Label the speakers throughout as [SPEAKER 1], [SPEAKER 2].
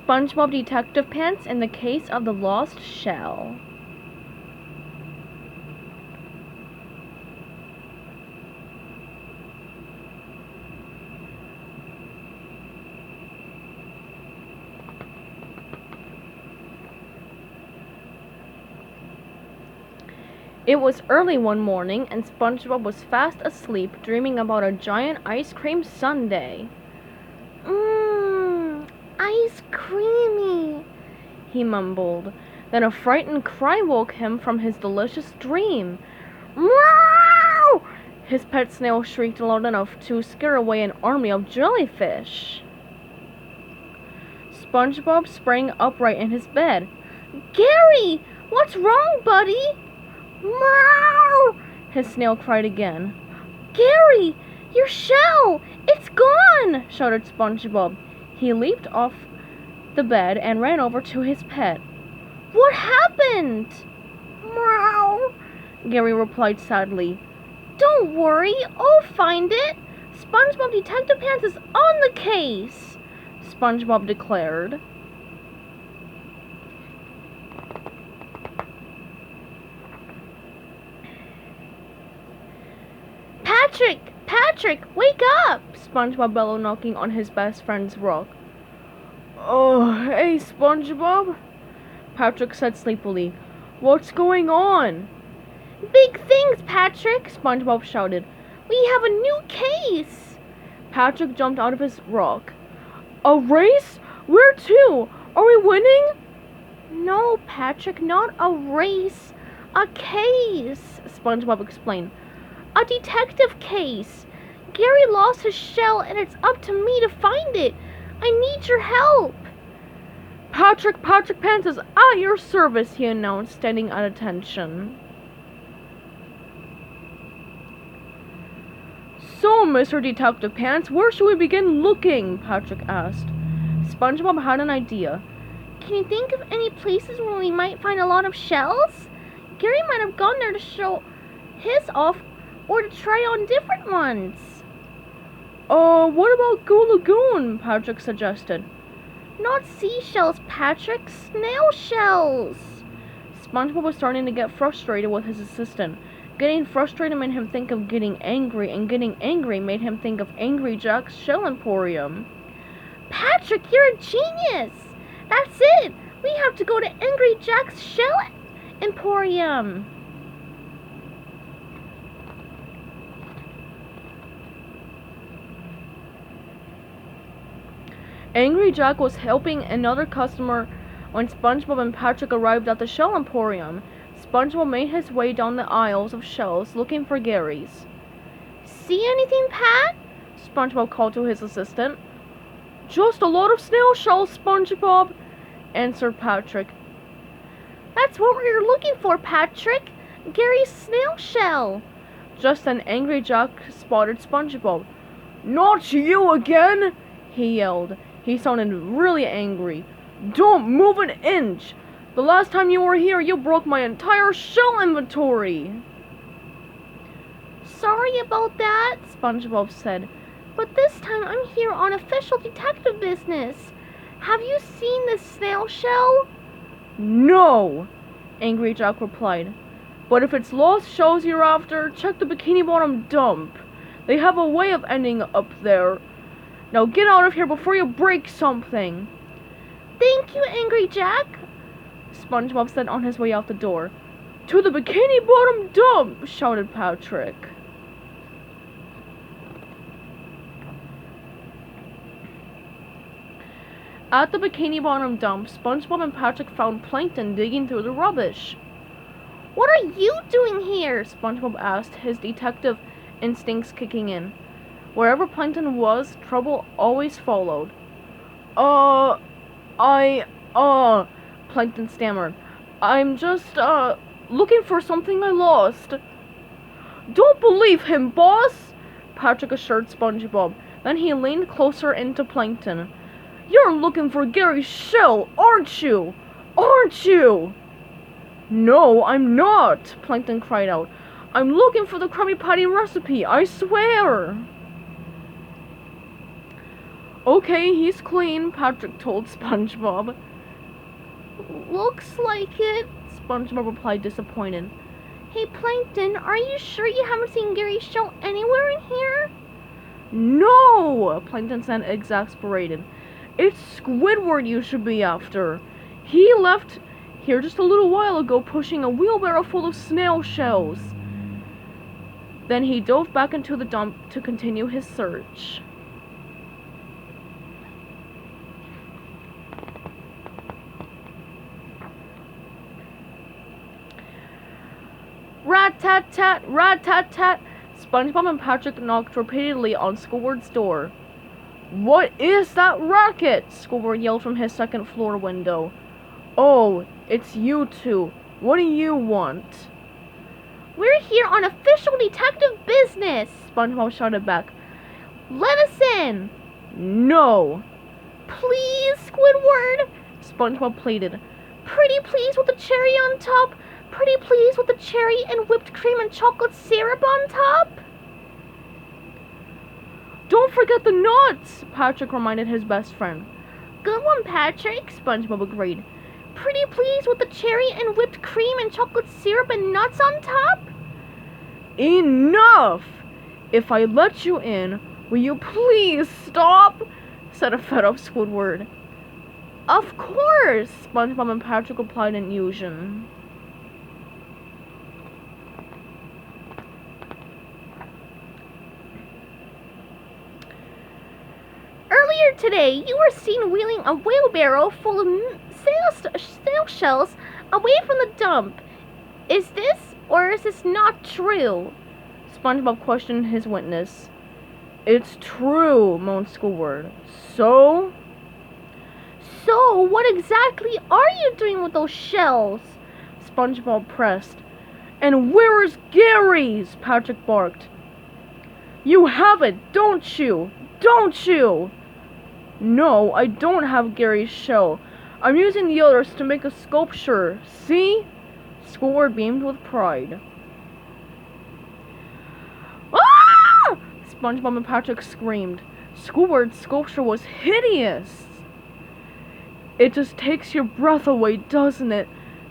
[SPEAKER 1] SpongeBob Detective Pants in the Case of the Lost Shell. It was early one morning, and SpongeBob was fast asleep, dreaming about a giant ice cream sundae. Ice creamy, he mumbled. Then a frightened cry woke him from his delicious dream. Meow! His pet snail shrieked loud enough to scare away an army of jellyfish. SpongeBob sprang upright in his bed. Gary! What's wrong, buddy? Meow! His snail cried again. Gary! Your shell! It's gone! Shouted SpongeBob. He leaped off the bed and ran over to his pet. What happened? Meow! Gary replied sadly. Don't worry, I'll find it. SpongeBob Detective Pants is on the case, SpongeBob declared. Patrick, wake up! SpongeBob bellowed, knocking on his best friend's rock. Oh, hey, SpongeBob, Patrick said sleepily. What's going on? Big things, Patrick, SpongeBob shouted. We have a new case. Patrick jumped out of his rock. A race? Where to? Are we winning? No, Patrick, not a race. A case, SpongeBob explained. A detective case. Gary lost his shell and it's up to me to find it. I need your help. Patrick Pants is at your service, he announced, standing at attention. So, Mr. Detective Pants, where should we begin looking? Patrick asked. SpongeBob had an idea. Can you think of any places where we might find a lot of shells? Gary might have gone there to show his off or to try on different ones. What about Goo Lagoon? Patrick suggested. Not seashells, Patrick. Snail shells. SpongeBob was starting to get frustrated with his assistant. Getting frustrated made him think of getting angry, and getting angry made him think of Angry Jack's Shell Emporium. Patrick, you're a genius! That's it! We have to go to Angry Jack's Shell Emporium. Angry Jack was helping another customer when SpongeBob and Patrick arrived at the Shell Emporium. SpongeBob made his way down the aisles of shells looking for Gary's. See anything, Pat? SpongeBob called to his assistant. Just a lot of snail shells, SpongeBob, answered Patrick. That's what we're looking for, Patrick. Gary's snail shell. Just then Angry Jack spotted SpongeBob. Not you again, he yelled. He sounded really angry. Don't move an inch. The last time you were here, you broke my entire shell inventory. Sorry about that, SpongeBob said. But this time I'm here on official detective business. Have you seen this snail shell? No, Angry Jack replied. But if it's lost shells you're after, check the Bikini Bottom dump. They have a way of ending up there. Now get out of here before you break something. Thank you, Angry Jack, SpongeBob said on his way out the door. To the Bikini Bottom dump, shouted Patrick. At the Bikini Bottom dump, SpongeBob and Patrick found Plankton digging through the rubbish. What are you doing here? SpongeBob asked, his detective instincts kicking in. Wherever Plankton was, trouble always followed. Plankton stammered. I'm just, looking for something I lost. Don't believe him, boss, Patrick assured SpongeBob. Then he leaned closer into Plankton. You're looking for Gary's shell, aren't you? Aren't you? No, I'm not, Plankton cried out. I'm looking for the Krabby Patty recipe, I swear. Okay, he's clean, Patrick told SpongeBob. Looks like it, SpongeBob replied, disappointed. Hey, Plankton, are you sure you haven't seen Gary's shell anywhere in here? No, Plankton said, exasperated. It's Squidward you should be after. He left here just a little while ago pushing a wheelbarrow full of snail shells. Then he dove back into the dump to continue his search. Rat-tat-tat, rat-tat-tat. SpongeBob and Patrick knocked repeatedly on Squidward's door. What is that racket? Squidward yelled from his second floor window. Oh, it's you two. What do you want? We're here on official detective business, SpongeBob shouted back. Let us in. No. Please, Squidward, SpongeBob pleaded. Pretty please with the cherry on top. Pretty please with the cherry and whipped cream and chocolate syrup on top. Don't forget the nuts, Patrick reminded his best friend. Good one, Patrick, SpongeBob agreed. Pretty please with the cherry and whipped cream and chocolate syrup and nuts on top? Enough! If I let you in, will you please stop? Said a fed-up Squidward. Of course, SpongeBob and Patrick replied in unison. Earlier today, you were seen wheeling a wheelbarrow full of snail shells away from the dump. Is this or is this not true? SpongeBob questioned his witness. It's true, moaned Squidward. So? So, what exactly are you doing with those shells? SpongeBob pressed. And where is Gary's? Patrick barked. You have it, don't you? Don't you? No, I don't have Gary's shell. I'm using the others to make a sculpture. See? Squidward beamed with pride. Ah! SpongeBob and Patrick screamed. Squidward's sculpture was hideous. It just takes your breath away, doesn't it?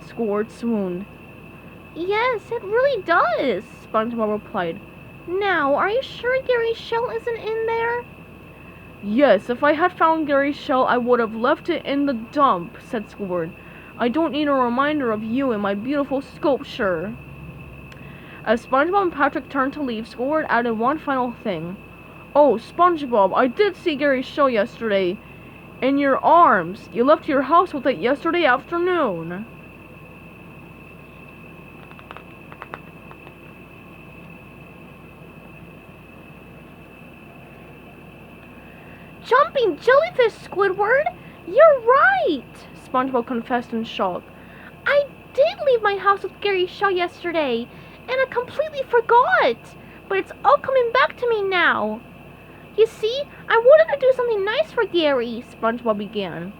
[SPEAKER 1] Squidward swooned. Yes, it really does, SpongeBob replied. Now, are you sure Gary's shell isn't in there? Yes, if I had found Gary's shell, I would have left it in the dump, said Squidward. I don't need a reminder of you and my beautiful sculpture. As SpongeBob and Patrick turned to leave, Squidward added one final thing. Oh, SpongeBob, I did see Gary's shell yesterday. In your arms. You left your house with it yesterday afternoon. Jumping jellyfish, Squidward! You're right! SpongeBob confessed in shock. I did leave my house with Gary's shell yesterday, and I completely forgot. But it's all coming back to me now. You see, I wanted to do something nice for Gary, SpongeBob began.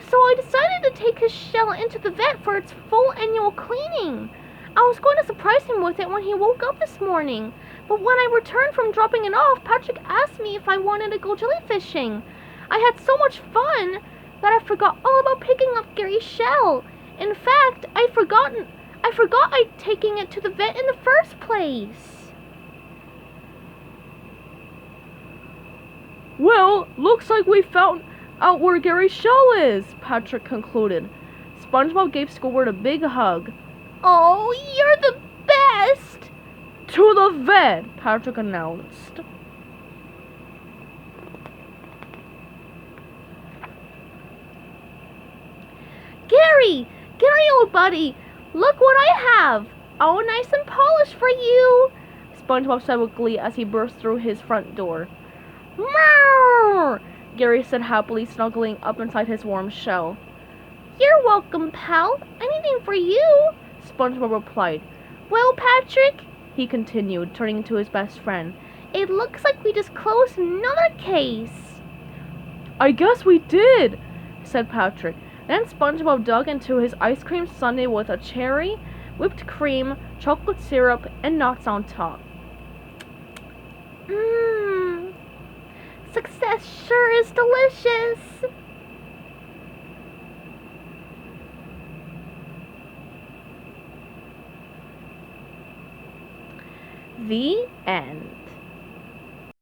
[SPEAKER 1] So I decided to take his shell into the vet for its full annual cleaning. I was going to surprise him with it when he woke up this morning. But when I returned from dropping it off, Patrick asked me if I wanted to go jellyfishing. I had so much fun that I forgot all about picking up Gary's shell. In fact, I forgot I'd taken it to the vet in the first place. Well, looks like we found out where Gary's shell is, Patrick concluded. SpongeBob gave Squidward a big hug. Oh, you're the best! To the vet, Patrick announced. Gary, old buddy, look what I have. All nice and polished for you, SpongeBob said with glee as he burst through his front door. Meow! Gary said happily, snuggling up inside his warm shell. You're welcome, pal. Anything for you, SpongeBob replied. Well, Patrick, he continued, turning to his best friend, it looks like we just closed another case. I guess we did, said Patrick. Then SpongeBob dug into his ice cream sundae with a cherry, whipped cream, chocolate syrup, and nuts on top. Success sure is delicious. The end.